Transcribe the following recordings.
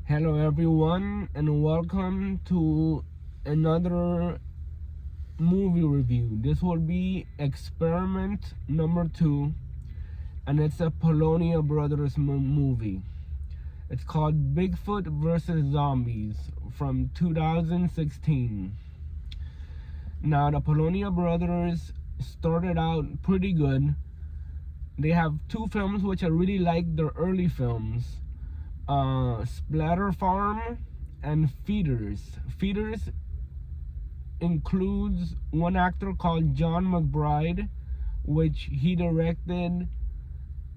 Hello everyone and welcome to another movie review. This will be experiment number 2 and it's a Polonia Brothers movie. It's called Bigfoot versus Zombies from 2016. Now the Polonia Brothers started out pretty good. They have two films which I really like, their early films. Splatter Farm and Feeders. Feeders includes one actor called John McBride, which he directed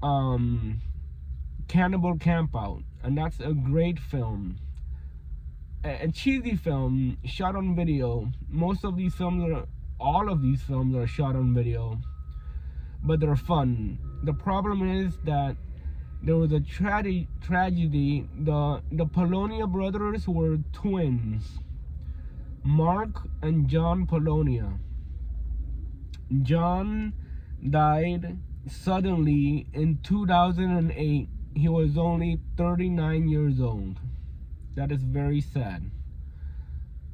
Cannibal Campout, and that's a great film. A cheesy film shot on video. All of these films are shot on video, but they're fun. The problem is that there was a tragedy. The Polonia brothers were twins, Mark and John Polonia. John died suddenly in 2008. He was only 39 years old. That is very sad.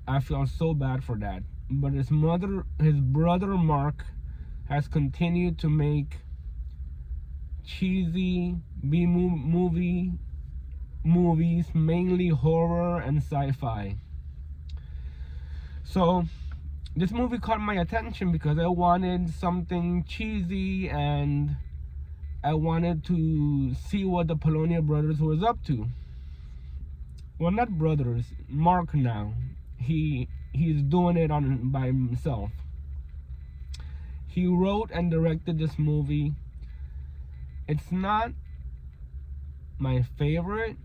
I feel so bad for that. But his brother Mark, has continued to make cheesy movies, mainly horror and sci-fi. So this movie caught my attention because I wanted something cheesy and I wanted to see what the Polonia brothers was up to. Well, not brothers, Mark now. He's doing it by himself. He wrote and directed this movie. It's not my favorite.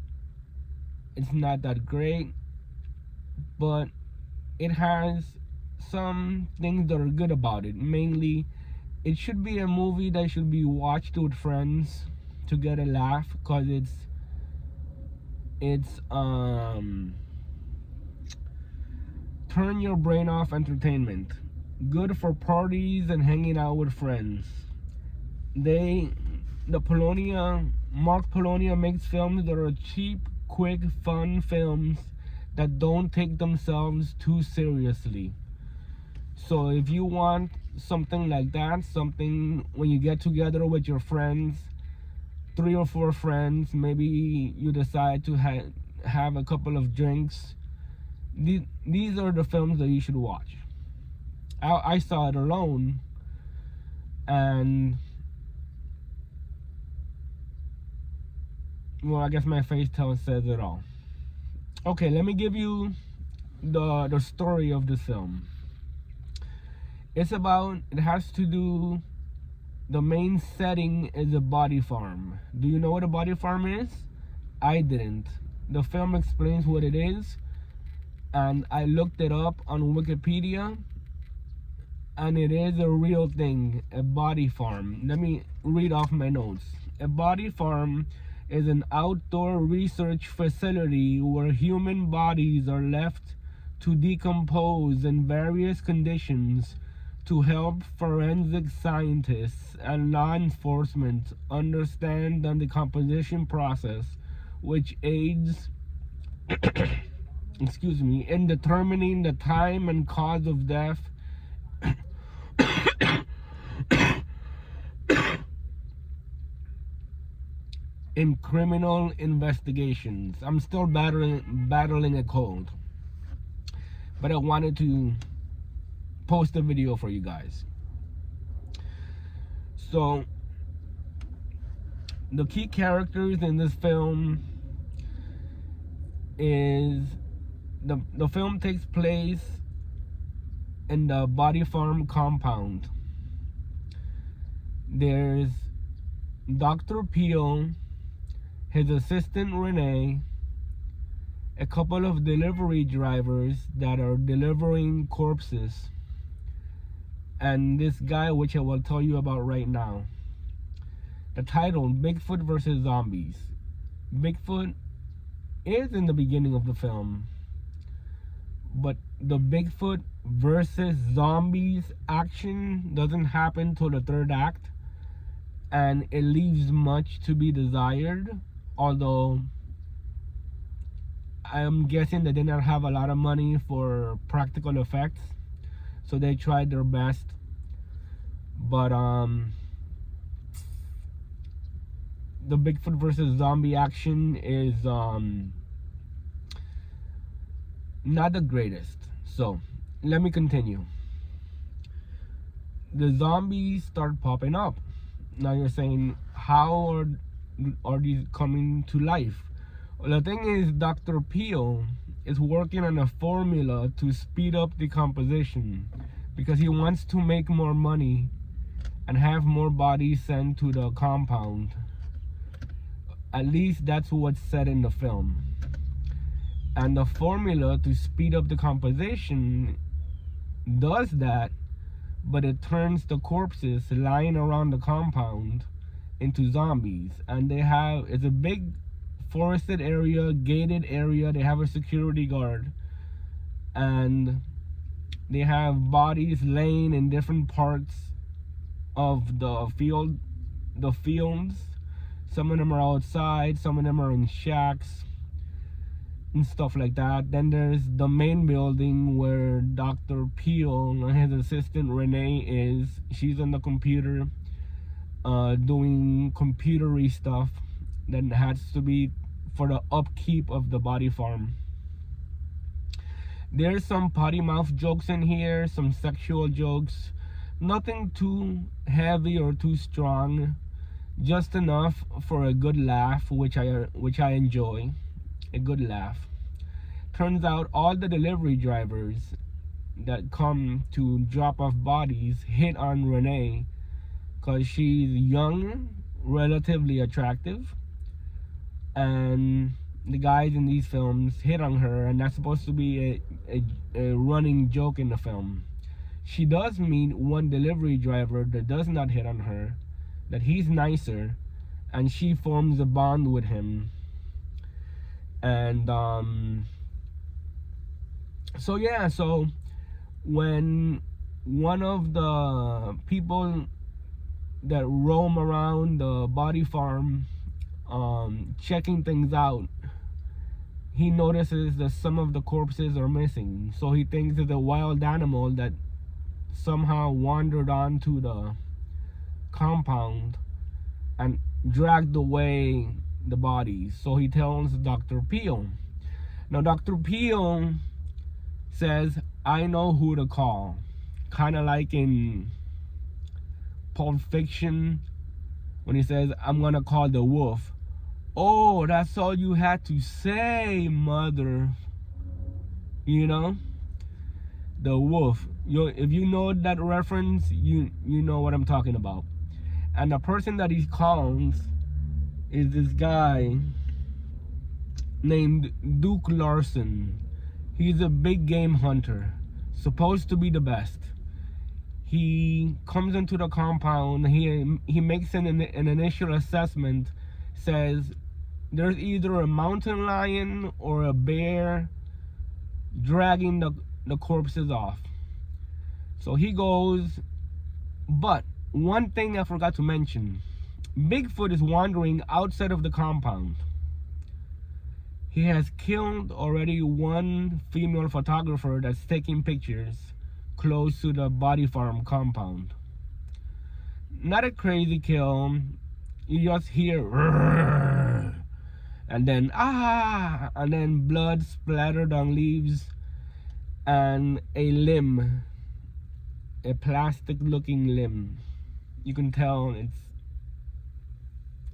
It's not that great, but it has some things that are good about it. Mainly, it should be a movie that should be watched with friends to get a laugh, because it's turn your brain off entertainment. Good for parties and hanging out with friends. Mark Polonia makes films that are cheap, quick, fun films that don't take themselves too seriously. So if you want something like that, something when you get together with your friends, 3 or 4 friends, maybe you decide to have a couple of drinks, these are the films that you should watch. I saw it alone, and well, I guess my face says it all. Okay, let me give you the story of this film. It has to do, the main setting is a body farm. Do you know what a body farm is? I didn't. The film explains what it is, and I looked it up on Wikipedia, and it is a real thing, a body farm. Let me read off my notes. A body farm is an outdoor research facility where human bodies are left to decompose in various conditions to help forensic scientists and law enforcement understand the decomposition process, which aids in determining the time and cause of death in criminal investigations. I'm still battling a cold, but I wanted to post a video for you guys. So the key characters in this film is the film takes place in the body farm compound. There's Dr. Peel, his assistant Renee, a couple of delivery drivers that are delivering corpses, and this guy, which I will tell you about right now. The title, Bigfoot versus Zombies. Bigfoot is in the beginning of the film, but the Bigfoot versus zombies action doesn't happen till the 3rd act, and it leaves much to be desired, although I'm guessing they did not have a lot of money for practical effects, so they tried their best. But the Bigfoot versus zombie action is not the greatest. So let me continue. The zombies start popping up. Now you're saying, how are these coming to life? Well, the thing is, Dr. Peel is working on a formula to speed up decomposition because he wants to make more money and have more bodies sent to the compound. At least that's what's said in the film. And the formula to speed up decomposition does that, but it turns the corpses lying around the compound into zombies. And it's a big forested area, gated area. They have a security guard, and they have bodies laying in different parts of the fields. Some of them are outside, some of them are in shacks and stuff like that. Then there's the main building where Dr. Peel and his assistant Renee is. She's on the computer doing computery stuff that has to be for the upkeep of the body farm. There's some potty mouth jokes in here, some sexual jokes. Nothing too heavy or too strong, just enough for a good laugh, which I enjoy. A good laugh. Turns out all the delivery drivers that come to drop off bodies hit on Renee because she's young, relatively attractive, and the guys in these films hit on her, and that's supposed to be a running joke in the film. She does meet one delivery driver that does not hit on her, that he's nicer, and she forms a bond with him. And so when one of the people that roam around the body farm checking things out, he notices that some of the corpses are missing. So he thinks it's a wild animal that somehow wandered onto the compound and dragged away the bodies. So he tells Dr. Peel. Now Dr. Peel says, I know who to call. Kind of like in Pulp Fiction when he says, I'm gonna call the wolf. Oh, that's all you had to say, mother. You know? The wolf. If you know that reference, you know what I'm talking about. And the person that he calls is this guy named Duke Larson. He's a big game hunter, supposed to be the best. He comes into the compound. He makes an initial assessment, says there's either a mountain lion or a bear dragging the corpses off. So he goes, but one thing I forgot to mention, Bigfoot is wandering outside of the compound. He has killed already one female photographer that's taking pictures close to the body farm compound. Not a crazy kill. You just hear and then and then blood splattered on leaves and a limb, a plastic looking limb. You can tell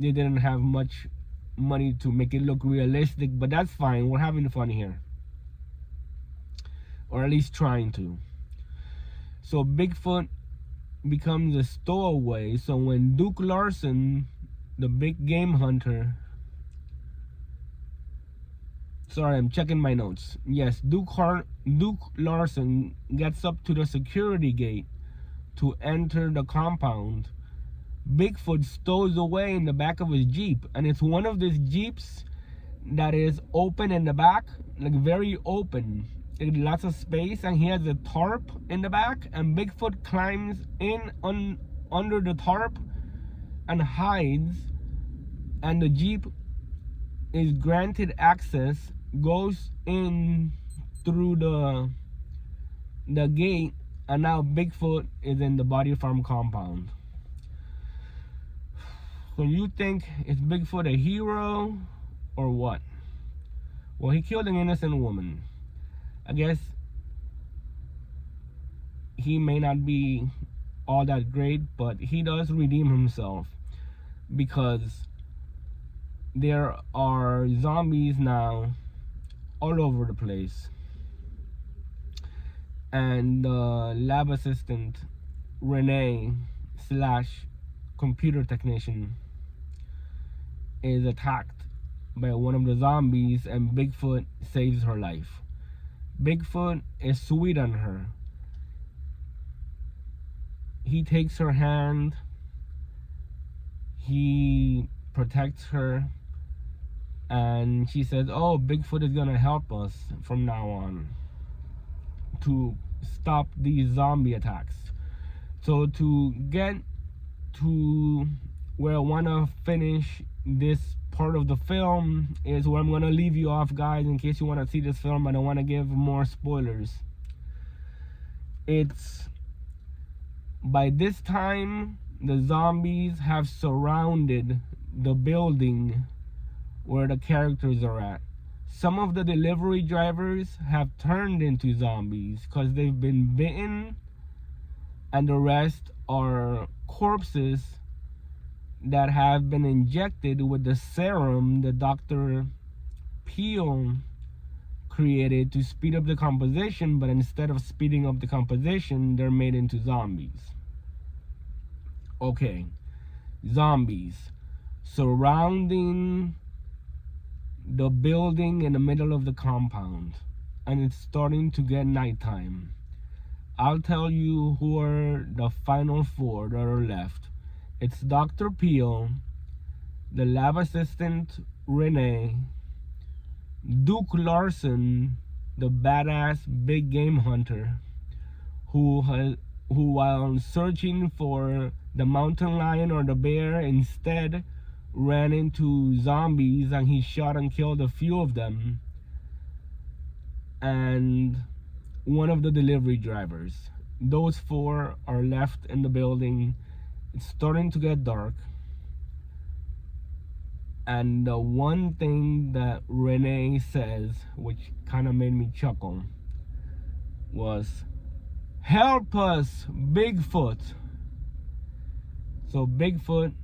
they didn't have much money to make it look realistic, but that's fine. We're having fun here, or at least trying to. So Bigfoot becomes a stowaway. So when Duke Larson, the big game hunter, sorry, I'm checking my notes. Yes, Duke Larson gets up to the security gate to enter the compound. Bigfoot stows away in the back of his Jeep, and it's one of these Jeeps that is open in the back, like very open, like lots of space, and he has a tarp in the back, and Bigfoot climbs in under the tarp and hides, and the Jeep is granted access goes in through the gate, and now Bigfoot is in the body farm compound. So you think, is Bigfoot a hero or what? Well, he killed an innocent woman. I guess he may not be all that great, but he does redeem himself, because there are zombies now all over the place. And the lab assistant Renee slash computer technician is attacked by one of the zombies, and Bigfoot saves her life. Bigfoot is sweet on her. He takes her hand, he protects her, and she says, oh, Bigfoot is gonna help us from now on to stop these zombie attacks. So to get to where I want to finish this part of the film is where I'm going to leave you off, guys, in case you want to see this film. I don't want to give more spoilers. It's by this time the zombies have surrounded the building where the characters are at. Some of the delivery drivers have turned into zombies because they've been bitten, and the rest are corpses that have been injected with the serum that Dr. Peel created to speed up the composition, but instead of speeding up the composition, they're made into zombies. Okay, zombies surrounding the building in the middle of the compound, and it's starting to get nighttime. I'll tell you who are the final four that are left. It's Dr. Peel, the lab assistant Renee, Duke Larson, the badass big game hunter, who while searching for the mountain lion or the bear, instead ran into zombies, and he shot and killed a few of them, and one of the delivery drivers. Those four are left in the building. It's starting to get dark, and the one thing that Renee says, which kind of made me chuckle, was, "Help us, Bigfoot." So Bigfoot,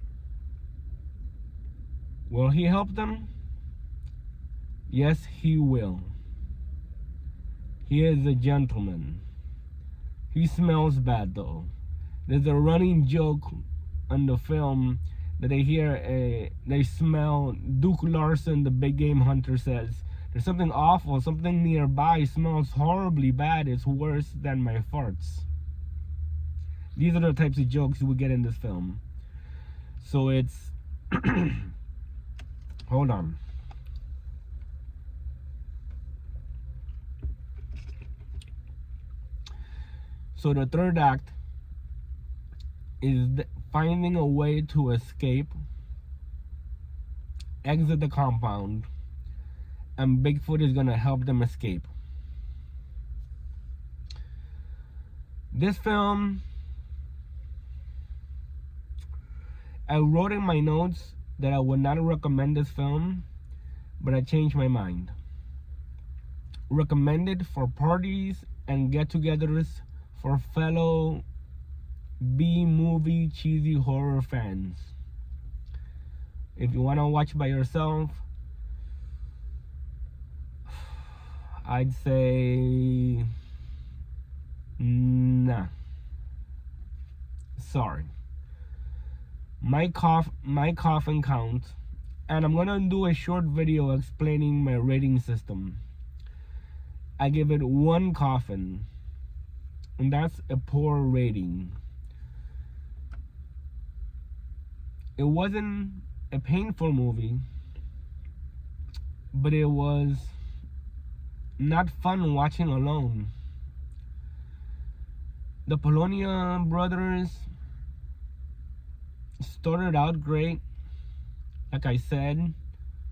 will he help them? Yes, he will. He is a gentleman. He smells bad though. There's a running joke on the film that they smell. Duke Larson, the big game hunter, says, "There's something awful, something nearby smells horribly bad. It's worse than my farts." These are the types of jokes we get in this film. So it's hold on. So the third act is finding a way to escape, exit the compound, and Bigfoot is gonna help them escape. This film, I wrote in my notes that I would not recommend this film, but I changed my mind. Recommended for parties and get-togethers for fellow B-movie cheesy horror fans. If you want to watch by yourself, I'd say nah. Sorry. My coffin count, and I'm gonna do a short video explaining my rating system. I give it 1 coffin, and that's a poor rating. It wasn't a painful movie, but it was not fun watching alone. The Polonia brothers started out great. Like I said,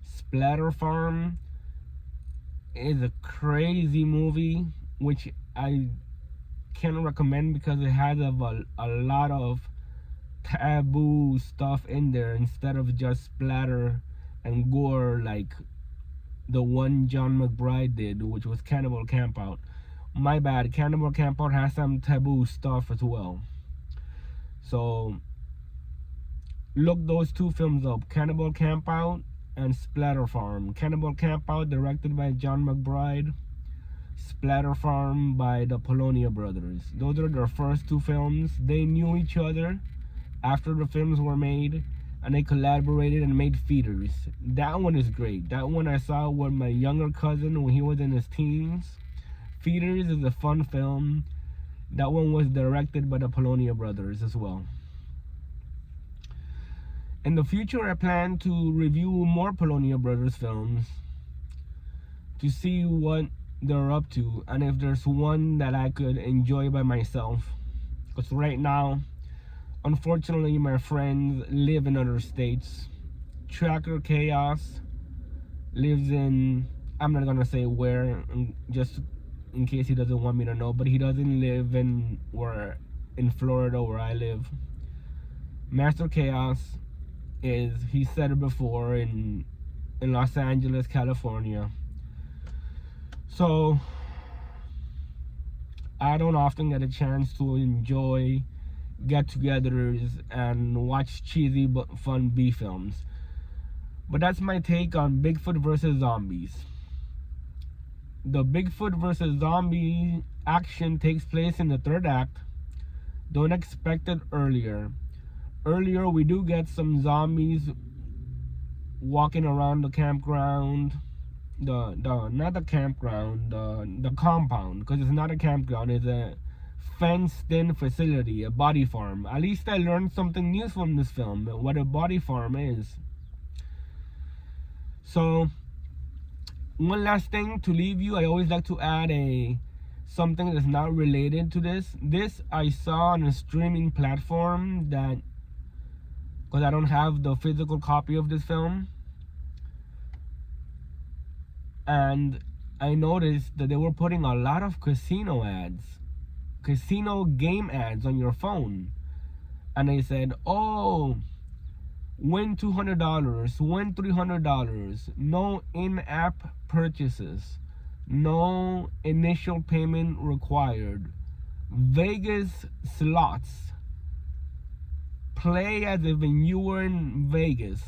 Splatter Farm is a crazy movie, which I can recommend because it has a lot of taboo stuff in there instead of just splatter and gore like the one John McBride did, which was Cannibal Campout. My bad, Cannibal Campout has some taboo stuff as well. So look those two films up, Cannibal Campout and Splatter Farm. Cannibal Campout directed by John McBride, Splatter Farm by the Polonia brothers. Those are their first two films. They knew each other after the films were made, and they collaborated and made feeders. That one is great. That one I saw with my younger cousin when he was in his teens. Feeders is a fun film. That one was directed by the Polonia brothers as well. In the future, I plan to review more Polonia brothers films to see what they're up to and if there's one that I could enjoy by myself. Because right now, unfortunately, my friends live in other states. Tracker Chaos lives in, I'm not gonna say where, just in case he doesn't want me to know, but he doesn't live in Florida where I live. Master Chaos is, he said it before, in Los Angeles, California. So I don't often get a chance to enjoy get-togethers and watch cheesy but fun B films. But that's my take on Bigfoot versus zombies. The Bigfoot versus zombie action takes place in the third act. Don't expect it earlier. Earlier we do get some zombies walking around the campground. Not the campground, the compound, because it's not a campground, it's a fenced-in facility, a body farm. At least I learned something new from this film, what a body farm is. So, one last thing to leave you, I always like to add something that's not related to this. This I saw on a streaming platform that, because I don't have the physical copy of this film, and I noticed that they were putting a lot of casino ads, casino game ads on your phone. And they said, oh, win $200, win $300, no in-app purchases, no initial payment required, Vegas slots, play as if you were in Vegas,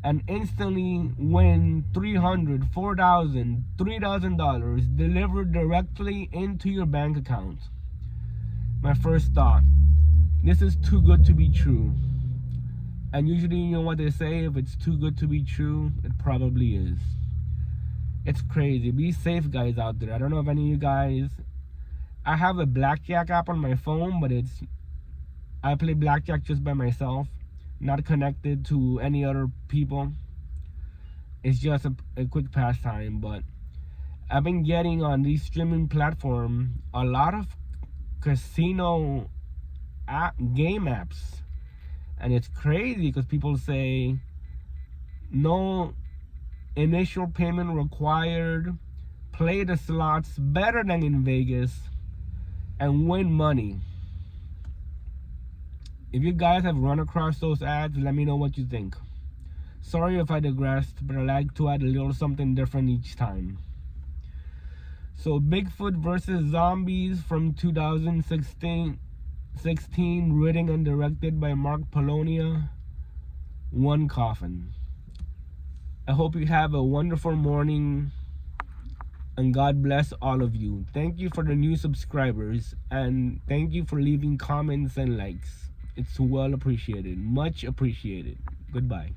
and instantly win $300, $4,000, $3,000 delivered directly into your bank account. My first thought, this is too good to be true. And usually, you know what they say, if it's too good to be true, it probably is. It's crazy. Be safe, guys, out there. I don't know if any of you guys, I have a blackjack app on my phone, but I play blackjack just by myself, not connected to any other people. It's just a quick pastime. But I've been getting on these streaming platforms a lot of casino game apps, and it's crazy because people say no initial payment required, play the slots better than in Vegas, and win money. If you guys have run across those ads, let me know what you think. Sorry if I digressed, but I like to add a little something different each time. So Bigfoot versus Zombies from 2016, written and directed by Mark Polonia. One coffin. I hope you have a wonderful morning, and God bless all of you. Thank you for the new subscribers, and thank you for leaving comments and likes. It's well appreciated, much appreciated. Goodbye.